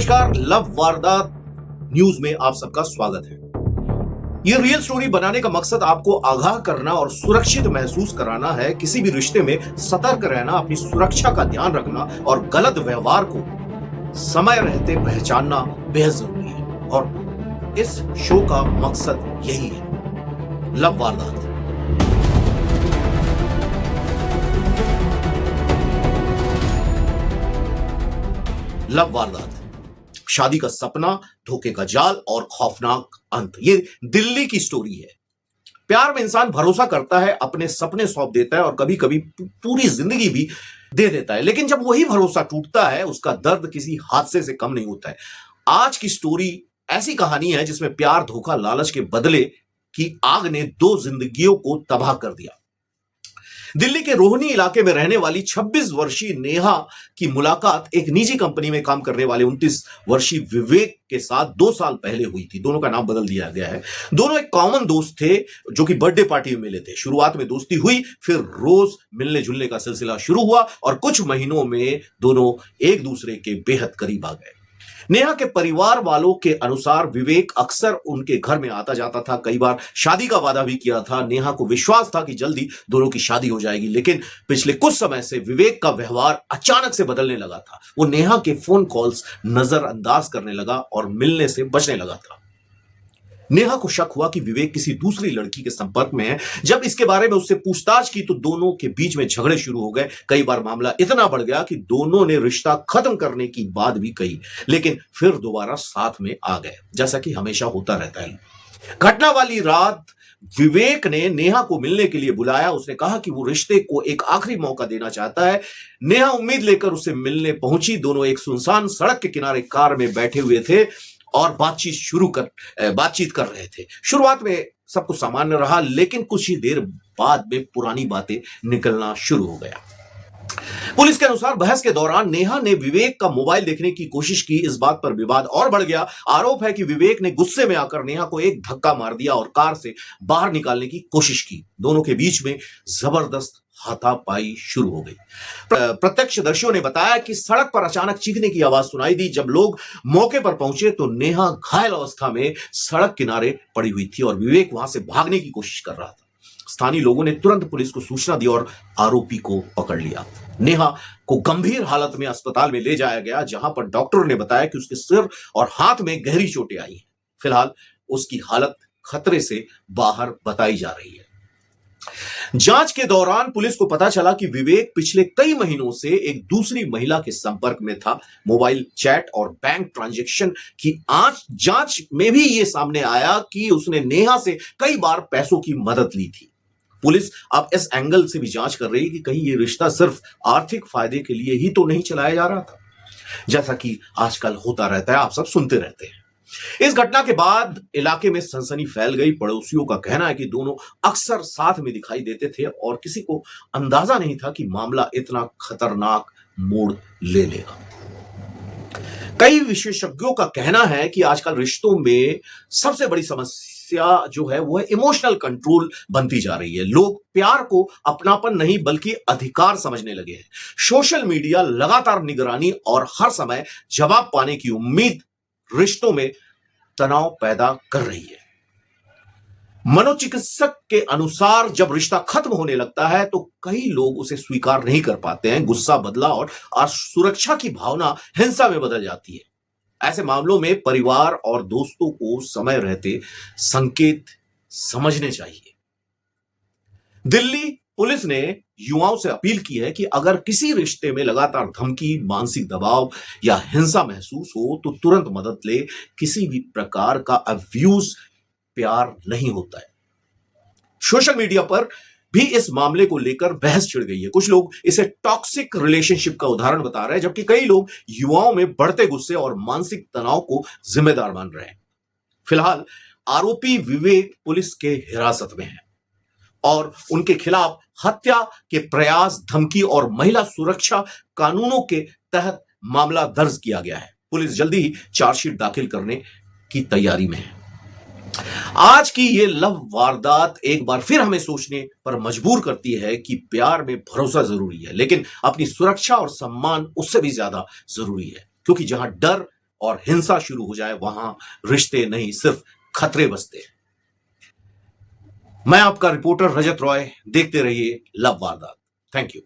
नमस्कार, लव वारदात न्यूज में आप सबका स्वागत है। ये रियल स्टोरी बनाने का मकसद आपको आगाह करना और सुरक्षित महसूस कराना है। किसी भी रिश्ते में सतर्क रहना, अपनी सुरक्षा का ध्यान रखना और गलत व्यवहार को समय रहते पहचानना बेहद जरूरी है। और इस शो का मकसद यही है, लव वारदात। लव वारदात, शादी का सपना, धोखे का जाल और खौफनाक अंत। ये दिल्ली की स्टोरी है। प्यार में इंसान भरोसा करता है, अपने सपने सौंप देता है और कभी कभी पूरी जिंदगी भी दे देता है, लेकिन जब वही भरोसा टूटता है उसका दर्द किसी हादसे से कम नहीं होता है। आज की स्टोरी ऐसी कहानी है जिसमें प्यार, धोखा, लालच के बदले की आग ने दो जिंदगियों को तबाह कर दिया। दिल्ली के रोहिणी इलाके में रहने वाली 26 वर्षीय नेहा की मुलाकात एक निजी कंपनी में काम करने वाले 29 वर्षीय विवेक के साथ 2 साल पहले हुई थी। दोनों का नाम बदल दिया गया है। दोनों एक कॉमन दोस्त थे जो कि बर्थडे पार्टी में मिले थे। शुरुआत में दोस्ती हुई, फिर रोज मिलने जुलने का सिलसिला शुरू हुआ और कुछ महीनों में दोनों एक दूसरे के बेहद करीब आ गए। नेहा के परिवार वालों के अनुसार विवेक अक्सर उनके घर में आता जाता था, कई बार शादी का वादा भी किया था। नेहा को विश्वास था कि जल्दी दोनों की शादी हो जाएगी, लेकिन पिछले कुछ समय से विवेक का व्यवहार अचानक से बदलने लगा था। वो नेहा के फोन कॉल्स नजरअंदाज करने लगा और मिलने से बचने लगा था। नेहा को शक हुआ कि विवेक किसी दूसरी लड़की के संपर्क में है। जब इसके बारे में उससे पूछताछ की तो दोनों के बीच में झगड़े शुरू हो गए। कई बार मामला इतना बढ़ गया कि दोनों ने रिश्ता खत्म करने की बात भी कही, लेकिन फिर दोबारा साथ में आ गए, जैसा कि हमेशा होता रहता है। घटना वाली रात विवेक ने नेहा को मिलने के लिए बुलाया। उसने कहा कि वो रिश्ते को एक आखिरी मौका देना चाहता है। नेहा उम्मीद लेकर उससे मिलने पहुंची। दोनों एक सुनसान सड़क के किनारे कार में बैठे हुए थे और बातचीत कर रहे थे। शुरुआत में सब कुछ सामान्य रहा, लेकिन कुछ ही देर बाद में पुरानी बातें निकलना शुरू हो गया। पुलिस के अनुसार बहस के दौरान नेहा ने विवेक का मोबाइल देखने की कोशिश की। इस बात पर विवाद और बढ़ गया। आरोप है कि विवेक ने गुस्से में आकर नेहा को एक धक्का मार दिया और कार से बाहर निकालने की कोशिश की। दोनों के बीच में जबरदस्त हाथापाई शुरू हो गई। प्रत्यक्षदर्शियों ने बताया कि सड़क पर अचानक चीखने की आवाज सुनाई दी। जब लोग मौके पर पहुंचे तो नेहा घायल अवस्था में सड़क किनारे पड़ी हुई थी और विवेक वहां से भागने की कोशिश कर रहा था। स्थानीय लोगों ने तुरंत पुलिस को सूचना दी और आरोपी को पकड़ लिया। नेहा को गंभीर हालत में अस्पताल में ले जाया गया, जहां पर डॉक्टरों ने बताया कि उसके सिर और हाथ में गहरी चोटें आई हैं। फिलहाल उसकी हालत खतरे से बाहर बताई जा रही है। जांच के दौरान पुलिस को पता चला कि विवेक पिछले कई महीनों से एक दूसरी महिला के संपर्क में था। मोबाइल चैट और बैंक ट्रांजैक्शन की जांच में भी यह सामने आया कि उसने नेहा से कई बार पैसों की मदद ली थी। पुलिस अब इस एंगल से भी जांच कर रही है कि कहीं यह रिश्ता सिर्फ आर्थिक फायदे के लिए ही तो नहीं चलाया जा रहा था, जैसा कि आजकल होता रहता है, आप सब सुनते रहते हैं। इस घटना के बाद इलाके में सनसनी फैल गई। पड़ोसियों का कहना है कि दोनों अक्सर साथ में दिखाई देते थे और किसी को अंदाजा नहीं था कि मामला इतना खतरनाक मोड़ ले लेगा। कई विशेषज्ञों का कहना है कि आजकल रिश्तों में सबसे बड़ी समस्या जो है वो है इमोशनल कंट्रोल बनती जा रही है। लोग प्यार को अपनापन नहीं बल्कि अधिकार समझने लगे हैं। सोशल मीडिया, लगातार निगरानी और हर समय जवाब पाने की उम्मीद रिश्तों में तनाव पैदा कर रही है। मनोचिकित्सक के अनुसार जब रिश्ता खत्म होने लगता है तो कई लोग उसे स्वीकार नहीं कर पाते हैं। गुस्सा, बदला और असुरक्षा की भावना हिंसा में बदल जाती है। ऐसे मामलों में परिवार और दोस्तों को समय रहते संकेत समझने चाहिए। दिल्ली पुलिस ने युवाओं से अपील की है कि अगर किसी रिश्ते में लगातार धमकी, मानसिक दबाव या हिंसा महसूस हो तो तुरंत मदद ले। किसी भी प्रकार का अब्यूज प्यार नहीं होता है। सोशल मीडिया पर भी इस मामले को लेकर बहस छिड़ गई है। कुछ लोग इसे टॉक्सिक रिलेशनशिप का उदाहरण बता रहे हैं, जबकि कई लोग युवाओं में बढ़ते गुस्से और मानसिक तनाव को जिम्मेदार मान रहे हैं। फिलहाल आरोपी विवेक पुलिस के हिरासत में है और उनके खिलाफ हत्या के प्रयास, धमकी और महिला सुरक्षा कानूनों के तहत मामला दर्ज किया गया है। पुलिस जल्दी ही चार्जशीट दाखिल करने की तैयारी में है। आज की ये लव वारदात एक बार फिर हमें सोचने पर मजबूर करती है कि प्यार में भरोसा जरूरी है, लेकिन अपनी सुरक्षा और सम्मान उससे भी ज्यादा जरूरी है। क्योंकि जहां डर और हिंसा शुरू हो जाए, वहां रिश्ते नहीं सिर्फ खतरे बसते हैं। मैं आपका रिपोर्टर रजत रॉय, देखते रहिए लव वारदात। Thank you.